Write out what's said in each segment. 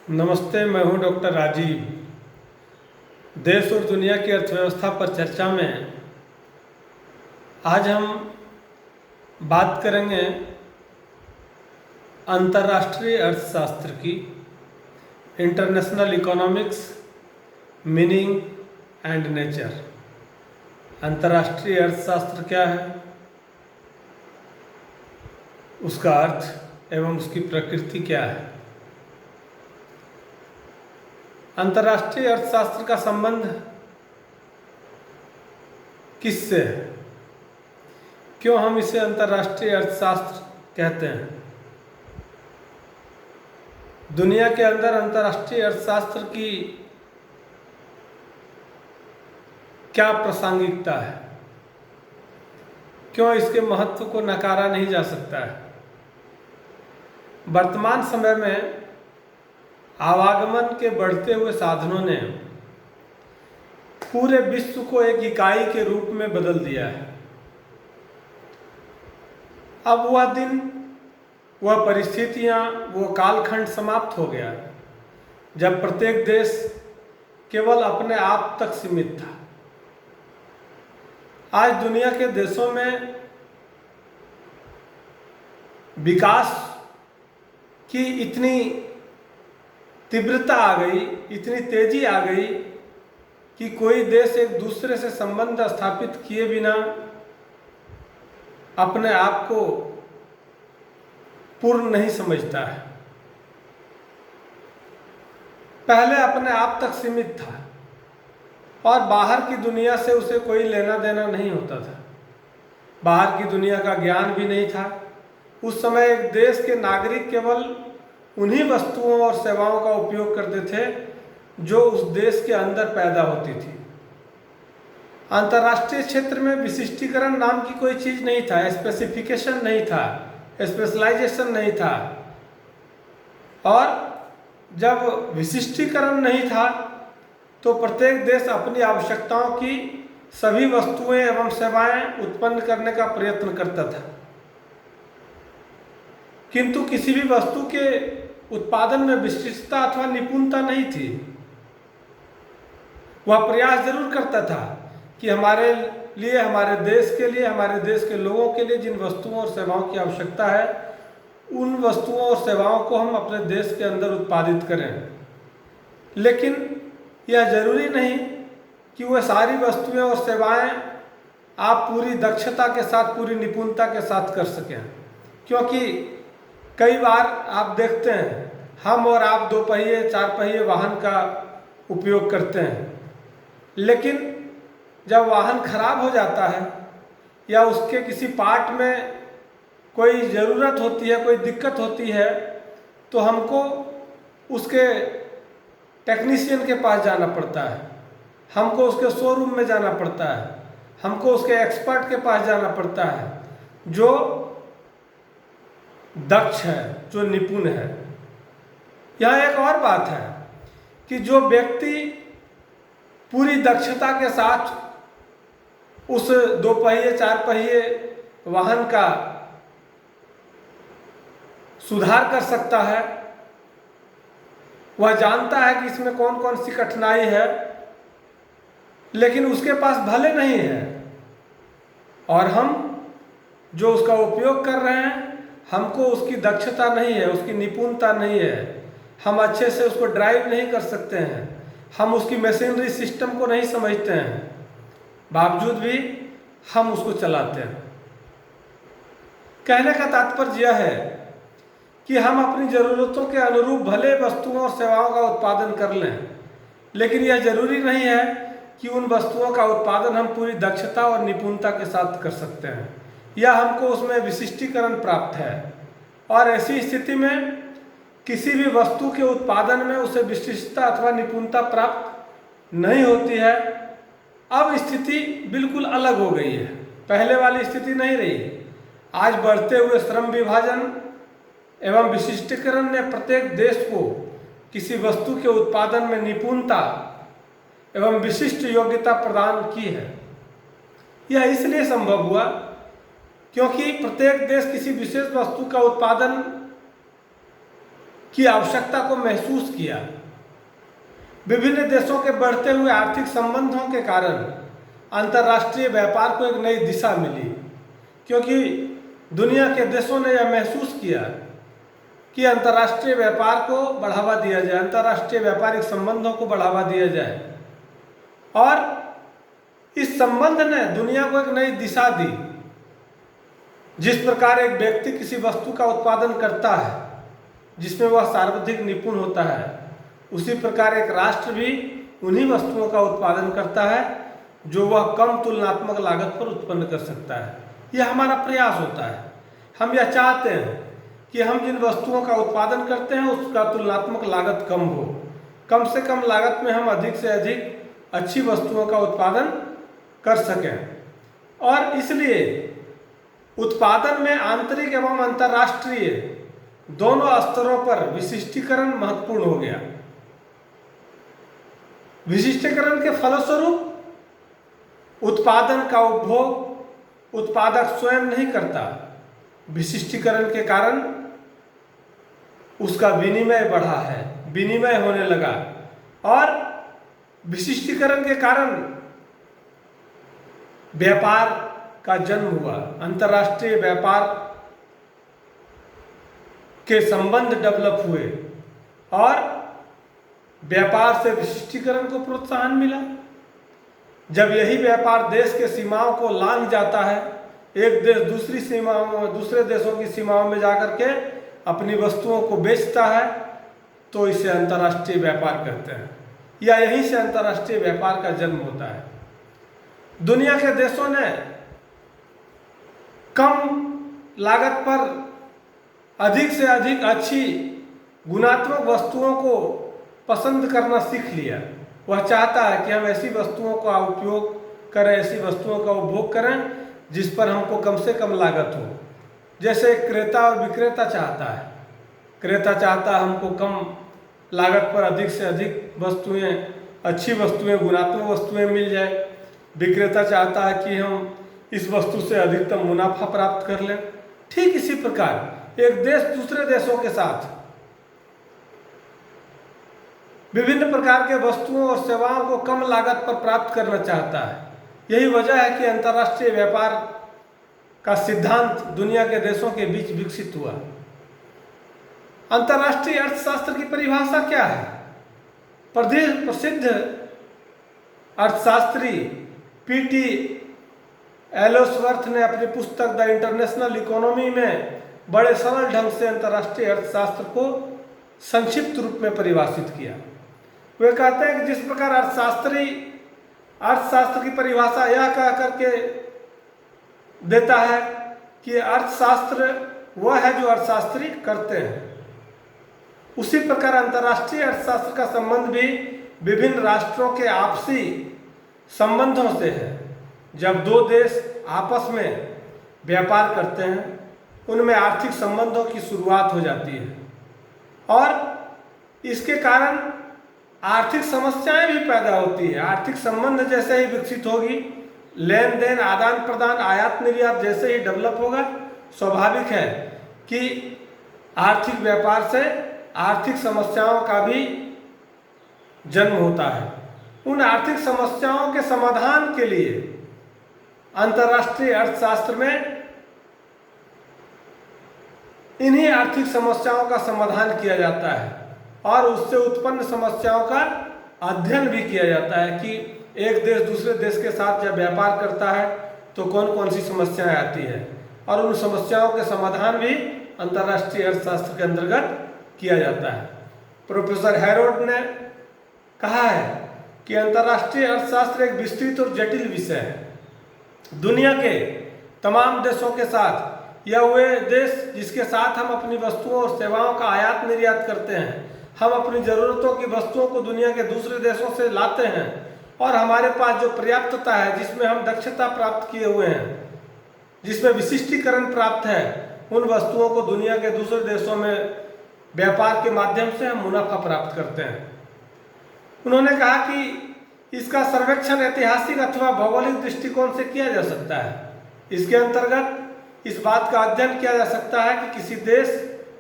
नमस्ते, मैं हूं डॉक्टर राजीव। देश और दुनिया की अर्थव्यवस्था पर चर्चा में आज हम बात करेंगे अंतर्राष्ट्रीय अर्थशास्त्र की। International economics, meaning and nature. अंतर्राष्ट्रीय अर्थशास्त्र क्या है, उसका अर्थ एवं उसकी प्रकृति क्या है। अंतर्राष्ट्रीय अर्थशास्त्र का संबंध किससे है? क्यों हम इसे अंतर्राष्ट्रीय अर्थशास्त्र कहते हैं? दुनिया के अंदर अंतर्राष्ट्रीय अर्थशास्त्र की क्या प्रासंगिकता है? क्यों इसके महत्व को नकारा नहीं जा सकता है? वर्तमान समय में आवागमन के बढ़ते हुए साधनों ने पूरे विश्व को एक इकाई के रूप में बदल दिया है। अब वह दिन, वह परिस्थितियां, वह कालखंड समाप्त हो गया जब प्रत्येक देश केवल अपने आप तक सीमित था। आज दुनिया के देशों में विकास की इतनी तीव्रता आ गई, इतनी तेजी आ गई कि कोई देश एक दूसरे से संबंध स्थापित किए बिना अपने आप को पूर्ण नहीं समझता है। पहले अपने आप तक सीमित था और बाहर की दुनिया से उसे कोई लेना देना नहीं होता था। बाहर की दुनिया का ज्ञान भी नहीं था। उस समय एक देश के नागरिक केवल उन्हीं वस्तुओं और सेवाओं का उपयोग करते थे जो उस देश के अंदर पैदा होती थी। अंतर्राष्ट्रीय क्षेत्र में विशिष्टीकरण नाम की कोई चीज़ नहीं था, स्पेसिफिकेशन नहीं था, स्पेशलाइजेशन नहीं था। और जब विशिष्टीकरण नहीं था तो प्रत्येक देश अपनी आवश्यकताओं की सभी वस्तुएं एवं सेवाएं उत्पन्न करने का प्रयत्न करता था, किंतु किसी भी वस्तु के उत्पादन में विशिष्टता अथवा निपुणता नहीं थी। वह प्रयास जरूर करता था कि हमारे लिए, हमारे देश के लिए, हमारे देश के लोगों के लिए जिन वस्तुओं और सेवाओं की आवश्यकता है, उन वस्तुओं और सेवाओं को हम अपने देश के अंदर उत्पादित करें। लेकिन यह जरूरी नहीं कि वह सारी वस्तुएं और सेवाएं आप पूरी दक्षता के साथ, पूरी निपुणता के साथ कर सकें, क्योंकि कई बार आप देखते हैं हम और आप दो पहिए, चार पहिए वाहन का उपयोग करते हैं, लेकिन जब वाहन खराब हो जाता है या उसके किसी पार्ट में कोई ज़रूरत होती है, कोई दिक्कत होती है, तो हमको उसके टेक्नीशियन के पास जाना पड़ता है, हमको उसके शोरूम में जाना पड़ता है, हमको उसके एक्सपर्ट के पास जाना पड़ता है जो दक्ष है, जो निपुण है। यह एक और बात है कि जो व्यक्ति पूरी दक्षता के साथ उस दो पहिए, चार पहिए वाहन का सुधार कर सकता है, वह जानता है कि इसमें कौन कौन सी कठिनाई है, लेकिन उसके पास भले नहीं है और हम जो उसका उपयोग कर रहे हैं, हमको उसकी दक्षता नहीं है, उसकी निपुणता नहीं है, हम अच्छे से उसको ड्राइव नहीं कर सकते हैं, हम उसकी मशीनरी सिस्टम को नहीं समझते हैं, बावजूद भी हम उसको चलाते हैं। कहने का तात्पर्य यह है कि हम अपनी ज़रूरतों के अनुरूप भले वस्तुओं और सेवाओं का उत्पादन कर लें, लेकिन यह जरूरी नहीं है कि उन वस्तुओं का उत्पादन हम पूरी दक्षता और निपुणता के साथ कर सकते हैं या हमको उसमें विशिष्टीकरण प्राप्त है। और ऐसी स्थिति में किसी भी वस्तु के उत्पादन में उसे विशिष्टता अथवा निपुणता प्राप्त नहीं होती है। अब स्थिति बिल्कुल अलग हो गई है, पहले वाली स्थिति नहीं रही। आज बढ़ते हुए श्रम विभाजन एवं विशिष्टीकरण ने प्रत्येक देश को किसी वस्तु के उत्पादन में निपुणता एवं विशिष्ट योग्यता प्रदान की है। यह इसलिए संभव हुआ क्योंकि प्रत्येक देश किसी विशेष वस्तु का उत्पादन की आवश्यकता को महसूस किया। विभिन्न देशों के बढ़ते हुए आर्थिक संबंधों के कारण अंतर्राष्ट्रीय व्यापार को एक नई दिशा मिली, क्योंकि दुनिया के देशों ने यह महसूस किया कि अंतर्राष्ट्रीय व्यापार को बढ़ावा दिया जाए, अंतर्राष्ट्रीय व्यापारिक संबंधों को बढ़ावा दिया जाए। और इस संबंध ने दुनिया को एक नई दिशा दी। जिस प्रकार एक व्यक्ति किसी वस्तु का उत्पादन करता है जिसमें वह सर्वाधिक निपुण होता है, उसी प्रकार एक राष्ट्र भी उन्हीं वस्तुओं का उत्पादन करता है जो वह कम तुलनात्मक लागत पर उत्पन्न कर सकता है। यह हमारा प्रयास होता है। हम यह चाहते हैं कि हम जिन वस्तुओं का उत्पादन करते हैं उसका तुलनात्मक लागत कम हो, कम से कम लागत में हम अधिक से अधिक अच्छी वस्तुओं का उत्पादन कर सकें। और इसलिए उत्पादन में आंतरिक एवं अंतर्राष्ट्रीय दोनों स्तरों पर विशिष्टीकरण महत्वपूर्ण हो गया। विशिष्टीकरण के फलस्वरूप उत्पादन का उपभोग उत्पादक स्वयं नहीं करता, विशिष्टीकरण के कारण उसका विनिमय बढ़ा है, विनिमय होने लगा। और विशिष्टीकरण के कारण व्यापार का जन्म हुआ, अंतर्राष्ट्रीय व्यापार के संबंध डेवलप हुए और व्यापार से विशिष्टीकरण को प्रोत्साहन मिला। जब यही व्यापार देश के सीमाओं को लांघ जाता है, एक देश दूसरी सीमाओं दूसरे देशों की सीमाओं में जाकर के अपनी वस्तुओं को बेचता है, तो इसे अंतर्राष्ट्रीय व्यापार कहते हैं, या यहीं से अंतर्राष्ट्रीय व्यापार का जन्म होता है। दुनिया के देशों ने कम लागत पर अधिक से अधिक अच्छी गुणात्मक वस्तुओं को पसंद करना सीख लिया। वह चाहता है कि हम ऐसी वस्तुओं का उपयोग करें, ऐसी वस्तुओं का उपभोग करें जिस पर हमको कम से कम लागत हो। जैसे क्रेता और विक्रेता चाहता है, क्रेता चाहता है हमको कम लागत पर अधिक से अधिक वस्तुएं, अच्छी वस्तुएं, गुणात्मक वस्तुएं मिल जाए। विक्रेता चाहता है कि हम इस वस्तु से अधिकतम मुनाफा प्राप्त कर लें। ठीक इसी प्रकार एक देश दूसरे देशों के साथ विभिन्न प्रकार के वस्तुओं और सेवाओं को कम लागत पर प्राप्त करना चाहता है। यही वजह है कि अंतर्राष्ट्रीय व्यापार का सिद्धांत दुनिया के देशों के बीच विकसित हुआ। अंतर्राष्ट्रीय अर्थशास्त्र की परिभाषा क्या है? प्रसिद्ध अर्थशास्त्री पीटी एलोसवर्थ ने अपनी पुस्तक द इंटरनेशनल इकोनॉमी में बड़े सरल ढंग से अंतर्राष्ट्रीय अर्थशास्त्र को संक्षिप्त रूप में परिभाषित किया। वे कहते हैं कि जिस प्रकार अर्थशास्त्र की परिभाषा यह कह करके देता है कि अर्थशास्त्र वह है जो अर्थशास्त्री करते हैं, उसी प्रकार अंतर्राष्ट्रीय अर्थशास्त्र का संबंध भी विभिन्न राष्ट्रों के आपसी संबंधों से है। जब दो देश आपस में व्यापार करते हैं, उनमें आर्थिक संबंधों की शुरुआत हो जाती है और इसके कारण आर्थिक समस्याएं भी पैदा होती है। आर्थिक संबंध जैसे ही विकसित होगी, लेन देन, आदान प्रदान, आयात निर्यात जैसे ही डेवलप होगा, स्वाभाविक है कि आर्थिक व्यापार से आर्थिक समस्याओं का भी जन्म होता है। उन आर्थिक समस्याओं के समाधान के लिए अंतर्राष्ट्रीय अर्थशास्त्र में इन्हीं आर्थिक समस्याओं का समाधान किया जाता है और उससे उत्पन्न समस्याओं का अध्ययन भी किया जाता है कि एक देश दूसरे देश के साथ जब व्यापार करता है तो कौन कौन सी समस्याएं आती है, और उन समस्याओं के समाधान भी अंतर्राष्ट्रीय अर्थशास्त्र के अंतर्गत किया जाता है। प्रोफेसर हैरोल्ड ने कहा है कि अंतर्राष्ट्रीय अर्थशास्त्र एक विस्तृत और जटिल विषय है। दुनिया के तमाम देशों के साथ या वे देश जिसके साथ हम अपनी वस्तुओं और सेवाओं का आयात निर्यात करते हैं, हम अपनी ज़रूरतों की वस्तुओं को दुनिया के दूसरे देशों से लाते हैं और हमारे पास जो पर्याप्तता है, जिसमें हम दक्षता प्राप्त किए हुए हैं, जिसमें विशिष्टीकरण प्राप्त है, उन वस्तुओं को दुनिया के दूसरे देशों में व्यापार के माध्यम से हम मुनाफा प्राप्त करते हैं। उन्होंने कहा कि इसका सर्वेक्षण ऐतिहासिक अथवा भौगोलिक दृष्टिकोण से किया जा सकता है। इसके अंतर्गत इस बात का अध्ययन किया जा सकता है कि किसी देश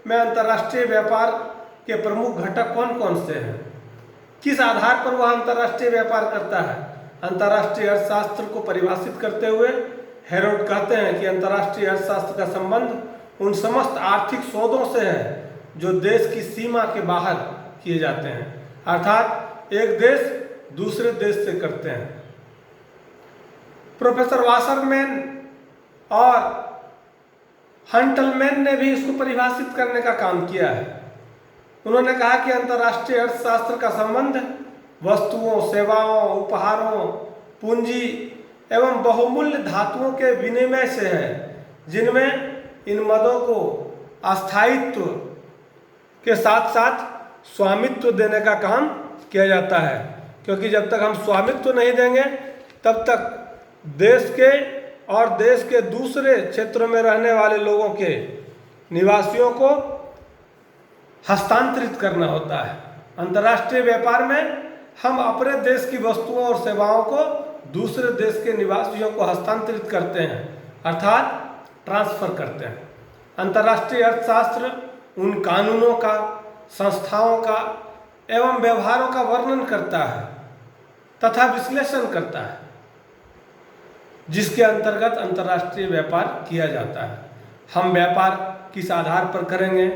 में अंतर्राष्ट्रीय व्यापार के प्रमुख घटक कौन कौन से हैं, किस आधार पर वह अंतर्राष्ट्रीय व्यापार करता है। अंतर्राष्ट्रीय अर्थशास्त्र को परिभाषित करते हुए हेरोड कहते हैं कि अंतर्राष्ट्रीय अर्थशास्त्र का संबंध उन समस्त आर्थिक सौदों से है जो देश की सीमा के बाहर किए जाते हैं, अर्थात एक देश दूसरे देश से करते हैं। प्रोफेसर वासरमैन और हंटलमैन ने भी इसको परिभाषित करने का काम किया है। उन्होंने कहा कि अंतर्राष्ट्रीय अर्थशास्त्र का संबंध वस्तुओं, सेवाओं, उपहारों, पूंजी एवं बहुमूल्य धातुओं के विनिमय से है, जिनमें इन मदों को अस्थायित्व के साथ साथ स्वामित्व देने का काम किया जाता है, क्योंकि जब तक हम स्वामित्व नहीं देंगे तब तक देश के और देश के दूसरे क्षेत्रों में रहने वाले लोगों के निवासियों को हस्तांतरित करना होता है। अंतर्राष्ट्रीय व्यापार में हम अपने देश की वस्तुओं और सेवाओं को दूसरे देश के निवासियों को हस्तांतरित करते हैं, अर्थात ट्रांसफर करते हैं। अंतर्राष्ट्रीय अर्थशास्त्र उन कानूनों का, संस्थाओं का एवं व्यवहारों का वर्णन करता है तथा विश्लेषण करता है, जिसके अंतर्गत अंतर्राष्ट्रीय व्यापार किया जाता है। हम व्यापार किस आधार पर करेंगे,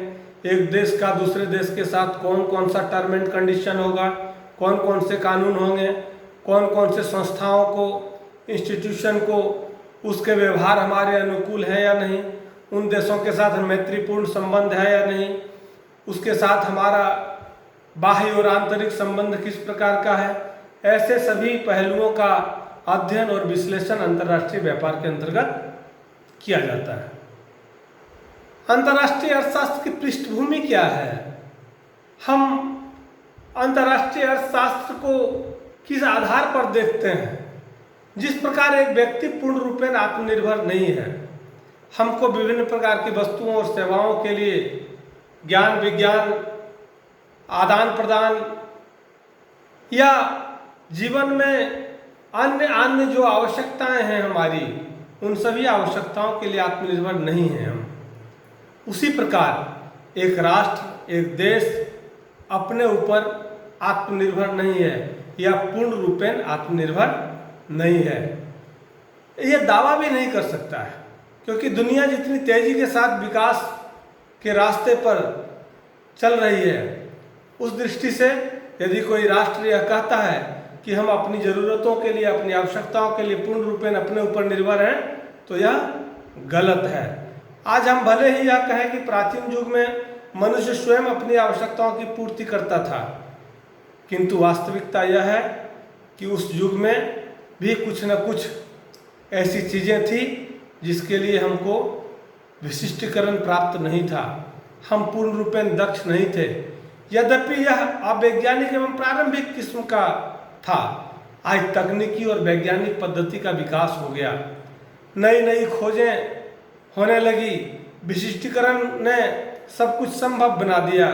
एक देश का दूसरे देश के साथ कौन कौन सा टर्म एंड कंडीशन होगा, कौन कौन से कानून होंगे, कौन कौन से संस्थाओं को, इंस्टीट्यूशन को उसके व्यवहार हमारे अनुकूल है या नहीं, उन देशों के साथ मैत्रीपूर्ण संबंध है या नहीं, उसके साथ हमारा बाह्य और आंतरिक संबंध किस प्रकार का है, ऐसे सभी पहलुओं का अध्ययन और विश्लेषण अंतर्राष्ट्रीय व्यापार के अंतर्गत किया जाता है। अंतर्राष्ट्रीय अर्थशास्त्र की पृष्ठभूमि क्या है, हम अंतर्राष्ट्रीय अर्थशास्त्र को किस आधार पर देखते हैं। जिस प्रकार एक व्यक्ति पूर्ण रूपेण आत्मनिर्भर नहीं है, हमको विभिन्न प्रकार की वस्तुओं और सेवाओं के लिए ज्ञान विज्ञान आदान प्रदान या जीवन में अन्य अन्य जो आवश्यकताएं हैं हमारी, उन सभी आवश्यकताओं के लिए आत्मनिर्भर नहीं हैं हम। उसी प्रकार एक राष्ट्र, एक देश अपने ऊपर आत्मनिर्भर नहीं है या पूर्ण रूपेण आत्मनिर्भर नहीं है, ये दावा भी नहीं कर सकता है, क्योंकि दुनिया जितनी तेजी के साथ विकास के रास्ते पर चल रही है, उस दृष्टि से यदि कोई राष्ट्र यह कहता है कि हम अपनी ज़रूरतों के लिए, अपनी आवश्यकताओं के लिए पूर्ण रूपेण अपने ऊपर निर्भर हैं, तो यह गलत है। आज हम भले ही यह कहें कि प्राचीन युग में मनुष्य स्वयं अपनी आवश्यकताओं की पूर्ति करता था, किंतु वास्तविकता यह है कि उस युग में भी कुछ न कुछ ऐसी चीज़ें थी जिसके लिए हमको विशिष्टीकरण प्राप्त नहीं था, हम पूर्ण रूपेण दक्ष नहीं थे। यद्यपि यह अवैज्ञानिक एवं प्रारंभिक किस्म का था, आज तकनीकी और वैज्ञानिक पद्धति का विकास हो गया, नई नई खोजें होने लगी, विशिष्टीकरण ने सब कुछ संभव बना दिया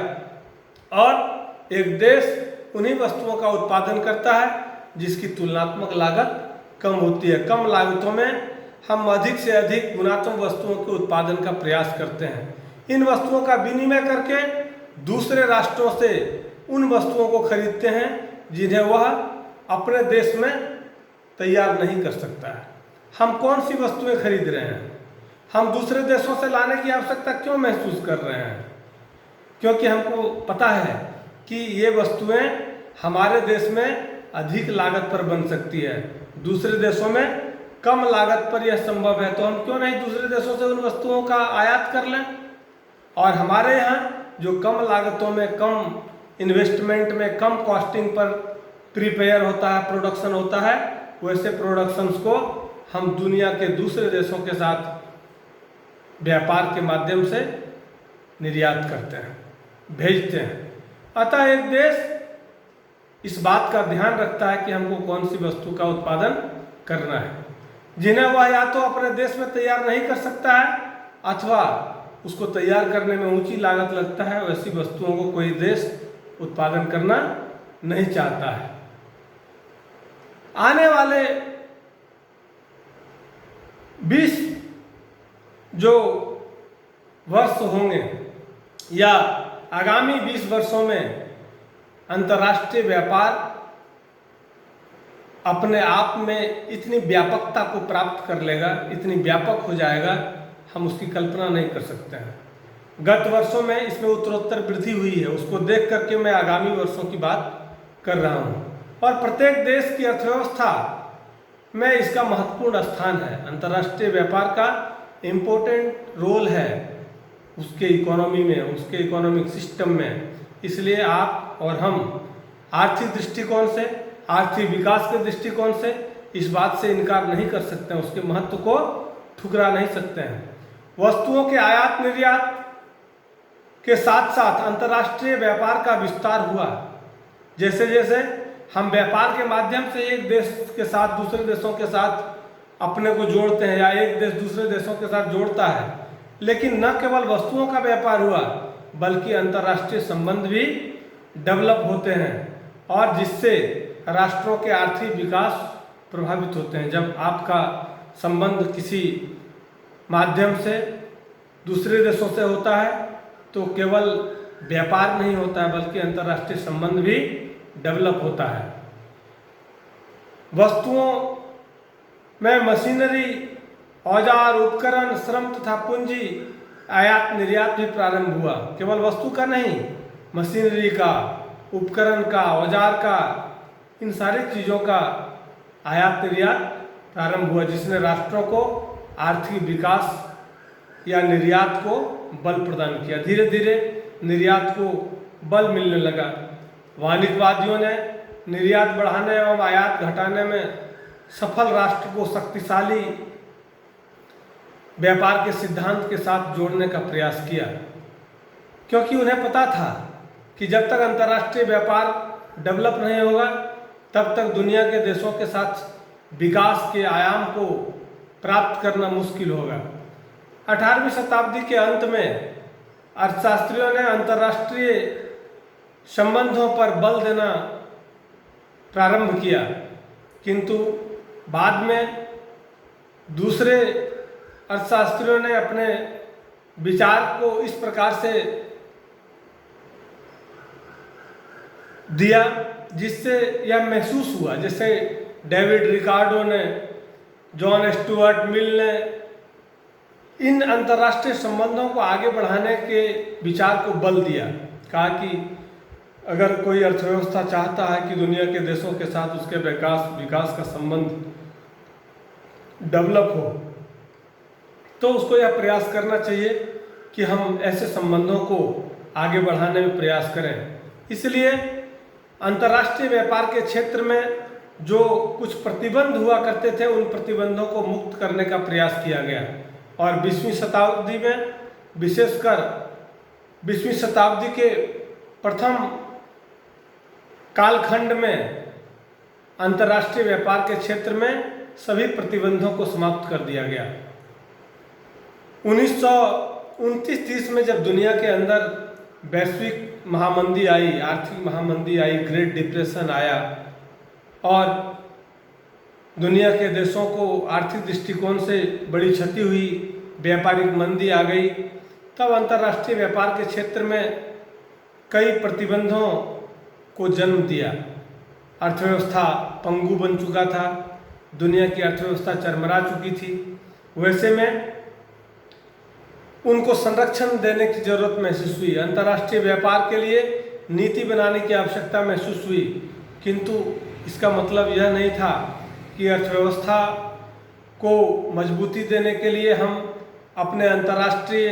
और एक देश उन्हीं वस्तुओं का उत्पादन करता है जिसकी तुलनात्मक लागत कम होती है। कम लागतों में हम अधिक से अधिक गुणात्मक वस्तुओं के उत्पादन का प्रयास करते हैं। इन वस्तुओं का विनिमय करके दूसरे राष्ट्रों से उन वस्तुओं को खरीदते हैं जिन्हें वह अपने देश में तैयार नहीं कर सकता है। हम कौन सी वस्तुएं खरीद रहे हैं, हम दूसरे देशों से लाने की आवश्यकता क्यों महसूस कर रहे हैं, क्योंकि हमको पता है कि ये वस्तुएं हमारे देश में अधिक लागत पर बन सकती है, दूसरे देशों में कम लागत पर यह संभव है, तो हम क्यों नहीं दूसरे देशों से उन वस्तुओं का आयात कर लें। और हमारे यहाँ जो कम लागतों में, कम इन्वेस्टमेंट में, कम कॉस्टिंग पर प्रिपेयर होता है, प्रोडक्शन होता है, वैसे प्रोडक्शंस को हम दुनिया के दूसरे देशों के साथ व्यापार के माध्यम से निर्यात करते हैं, भेजते हैं। अतः एक देश इस बात का ध्यान रखता है कि हमको कौन सी वस्तु का उत्पादन करना है, जिन्हें वह या तो अपने देश में तैयार नहीं कर सकता है अथवा उसको तैयार करने में ऊंची लागत लगता है, वैसी वस्तुओं को कोई देश उत्पादन करना नहीं चाहता है। आने वाले 20 जो वर्ष होंगे या आगामी 20 वर्षों में अंतर्राष्ट्रीय व्यापार अपने आप में इतनी व्यापकता को प्राप्त कर लेगा, इतनी व्यापक हो जाएगा, हम उसकी कल्पना नहीं कर सकते हैं। गत वर्षों में इसमें उत्तरोत्तर वृद्धि हुई है, उसको देख करके मैं आगामी वर्षों की बात कर रहा हूँ। और प्रत्येक देश की अर्थव्यवस्था में इसका महत्वपूर्ण स्थान है। अंतर्राष्ट्रीय व्यापार का इम्पोर्टेंट रोल है उसके इकोनॉमी में, उसके इकोनॉमिक सिस्टम में। इसलिए आप और हम आर्थिक दृष्टिकोण से, आर्थिक विकास के दृष्टिकोण से इस बात से इनकार नहीं कर सकते हैं, उसके महत्व को ठुकरा नहीं सकते हैं। वस्तुओं के आयात निर्यात के साथ साथ अंतर्राष्ट्रीय व्यापार का विस्तार हुआ। जैसे जैसे हम व्यापार के माध्यम से एक देश के साथ दूसरे देशों के साथ अपने को जोड़ते हैं या एक देश दूसरे देशों के साथ जोड़ता है, लेकिन न केवल वस्तुओं का व्यापार हुआ बल्कि अंतर्राष्ट्रीय संबंध भी डेवलप होते हैं और जिससे राष्ट्रों के आर्थिक विकास प्रभावित होते हैं। जब आपका संबंध किसी माध्यम से दूसरे देशों से होता है तो केवल व्यापार नहीं होता है बल्कि अंतर्राष्ट्रीय संबंध भी डेवलप होता है। वस्तुओं में मशीनरी, औजार, उपकरण, श्रम तथा पूंजी आयात निर्यात भी प्रारंभ हुआ। केवल वस्तु का नहीं, मशीनरी का, उपकरण का, औजार का, इन सारी चीज़ों का आयात निर्यात प्रारंभ हुआ, जिसने राष्ट्रों को आर्थिक विकास या निर्यात को बल प्रदान किया। धीरे धीरे निर्यात को बल मिलने लगा। वाणिज्यवादियों ने निर्यात बढ़ाने एवं आयात घटाने में सफल राष्ट्र को शक्तिशाली व्यापार के सिद्धांत के साथ जोड़ने का प्रयास किया, क्योंकि उन्हें पता था कि जब तक अंतर्राष्ट्रीय व्यापार डेवलप नहीं होगा तब तक दुनिया के देशों के साथ विकास के आयाम को प्राप्त करना मुश्किल होगा। 18वीं शताब्दी के अंत में अर्थशास्त्रियों ने अंतर्राष्ट्रीय संबंधों पर बल देना प्रारंभ किया, किंतु बाद में दूसरे अर्थशास्त्रियों ने अपने विचार को इस प्रकार से दिया जिससे यह महसूस हुआ, जैसे डेविड रिकार्डो ने, जॉन स्टुअर्ट मिल ने इन अंतर्राष्ट्रीय संबंधों को आगे बढ़ाने के विचार को बल दिया। कहा कि अगर कोई अर्थव्यवस्था चाहता है कि दुनिया के देशों के साथ उसके विकास का संबंध डेवलप हो तो उसको यह प्रयास करना चाहिए कि हम ऐसे संबंधों को आगे बढ़ाने में प्रयास करें। इसलिए अंतर्राष्ट्रीय व्यापार के क्षेत्र में जो कुछ प्रतिबंध हुआ करते थे उन प्रतिबंधों को मुक्त करने का प्रयास किया गया और 20वीं शताब्दी में, विशेषकर 20वीं शताब्दी के प्रथम कालखंड में अंतर्राष्ट्रीय व्यापार के क्षेत्र में सभी प्रतिबंधों को समाप्त कर दिया गया। 1929-30 में जब दुनिया के अंदर वैश्विक महामंदी आई, आर्थिक महामंदी आई, ग्रेट डिप्रेशन आया और दुनिया के देशों को आर्थिक दृष्टिकोण से बड़ी क्षति हुई, व्यापारिक मंदी आ गई, तब अंतर्राष्ट्रीय व्यापार के क्षेत्र में कई प्रतिबंधों को जन्म दिया। अर्थव्यवस्था पंगु बन चुका था, दुनिया की अर्थव्यवस्था चरमरा चुकी थी। वैसे में उनको संरक्षण देने की जरूरत महसूस हुई, अंतर्राष्ट्रीय व्यापार के लिए नीति बनाने की आवश्यकता महसूस हुई, किंतु इसका मतलब यह नहीं था कि अर्थव्यवस्था को मजबूती देने के लिए हम अपने अंतर्राष्ट्रीय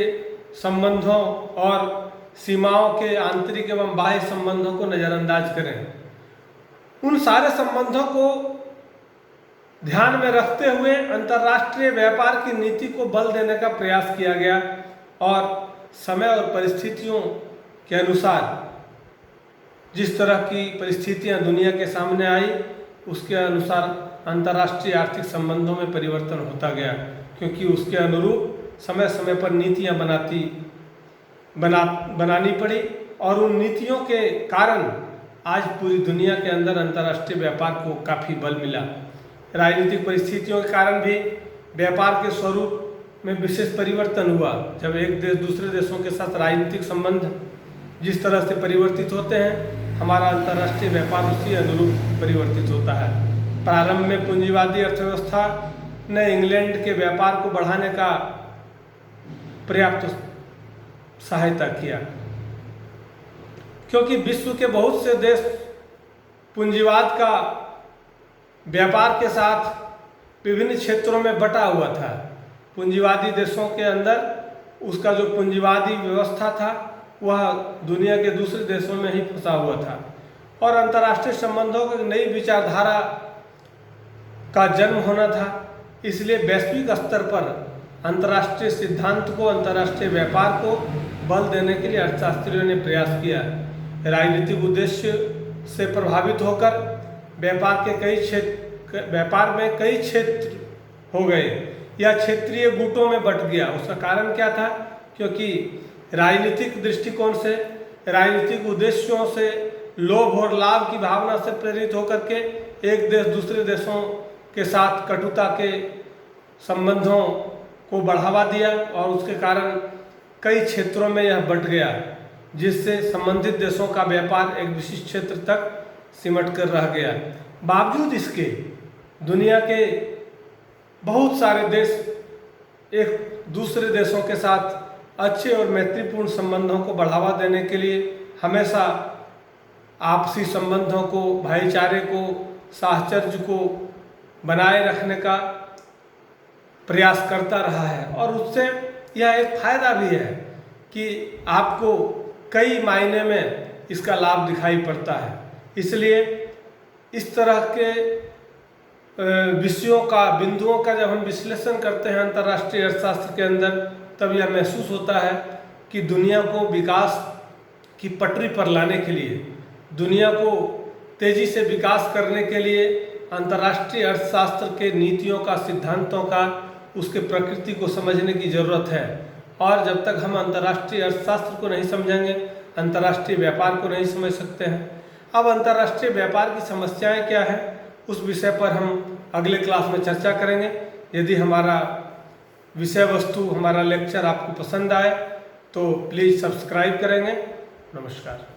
संबंधों और सीमाओं के आंतरिक एवं बाह्य संबंधों को नज़रअंदाज करें। उन सारे संबंधों को ध्यान में रखते हुए अंतर्राष्ट्रीय व्यापार की नीति को बल देने का प्रयास किया गया और समय और परिस्थितियों के अनुसार जिस तरह की परिस्थितियां दुनिया के सामने आई उसके अनुसार अंतर्राष्ट्रीय आर्थिक संबंधों में परिवर्तन होता गया, क्योंकि उसके अनुरूप समय समय पर नीतियां बनानी पड़ी और उन नीतियों के कारण आज पूरी दुनिया के अंदर अंतर्राष्ट्रीय व्यापार को काफ़ी बल मिला। राजनीतिक परिस्थितियों के कारण भी व्यापार के स्वरूप में विशेष परिवर्तन हुआ। जब एक देश दूसरे देशों के साथ राजनीतिक संबंध जिस तरह से परिवर्तित होते हैं, हमारा अंतर्राष्ट्रीय व्यापार उसी अनुरूप परिवर्तित होता है। प्रारंभ में पूंजीवादी अर्थव्यवस्था ने इंग्लैंड के व्यापार को बढ़ाने का पर्याप्त सहायता किया, क्योंकि विश्व के बहुत से देश पूंजीवाद का व्यापार के साथ विभिन्न क्षेत्रों में बटा हुआ था। पूंजीवादी देशों के अंदर उसका जो पूंजीवादी व्यवस्था था वह दुनिया के दूसरे देशों में ही फंसा हुआ था, और अंतर्राष्ट्रीय संबंधों की नई विचारधारा का जन्म होना था। इसलिए वैश्विक स्तर पर अंतर्राष्ट्रीय सिद्धांत को, अंतर्राष्ट्रीय व्यापार को बल देने के लिए अर्थशास्त्रियों ने प्रयास किया। राजनीतिक उद्देश्य से प्रभावित होकर व्यापार में कई क्षेत्र हो गए या क्षेत्रीय गुटों में बंट गया। उसका कारण क्या था? क्योंकि राजनीतिक दृष्टिकोण से, राजनीतिक उद्देश्यों से, लोभ और लाभ की भावना से प्रेरित होकर के एक देश दूसरे देशों के साथ कटुता के संबंधों को बढ़ावा दिया, और उसके कारण कई क्षेत्रों में यह बंट गया, जिससे संबंधित देशों का व्यापार एक विशिष्ट क्षेत्र तक सिमट कर रह गया। बावजूद इसके दुनिया के बहुत सारे देश एक दूसरे देशों के साथ अच्छे और मैत्रीपूर्ण संबंधों को बढ़ावा देने के लिए हमेशा आपसी संबंधों को, भाईचारे को, साहचर्य को बनाए रखने का प्रयास करता रहा है। और उससे यह एक फायदा भी है कि आपको कई मायने में इसका लाभ दिखाई पड़ता है। इसलिए इस तरह के विषयों का, बिंदुओं का जब हम विश्लेषण करते हैं अंतर्राष्ट्रीय अर्थशास्त्र के अंदर, तब यह महसूस होता है कि दुनिया को विकास की पटरी पर लाने के लिए, दुनिया को तेजी से विकास करने के लिए अंतर्राष्ट्रीय अर्थशास्त्र के नीतियों का, सिद्धांतों का, उसके प्रकृति को समझने की ज़रूरत है। और जब तक हम अंतर्राष्ट्रीय अर्थशास्त्र को नहीं समझेंगे, अंतर्राष्ट्रीय व्यापार को नहीं समझ सकते हैं। अब अंतर्राष्ट्रीय व्यापार की समस्याएं क्या है, उस विषय पर हम अगले क्लास में चर्चा करेंगे। यदि हमारा विषय वस्तु, हमारा लेक्चर आपको पसंद आए तो प्लीज़ सब्सक्राइब करेंगे। नमस्कार।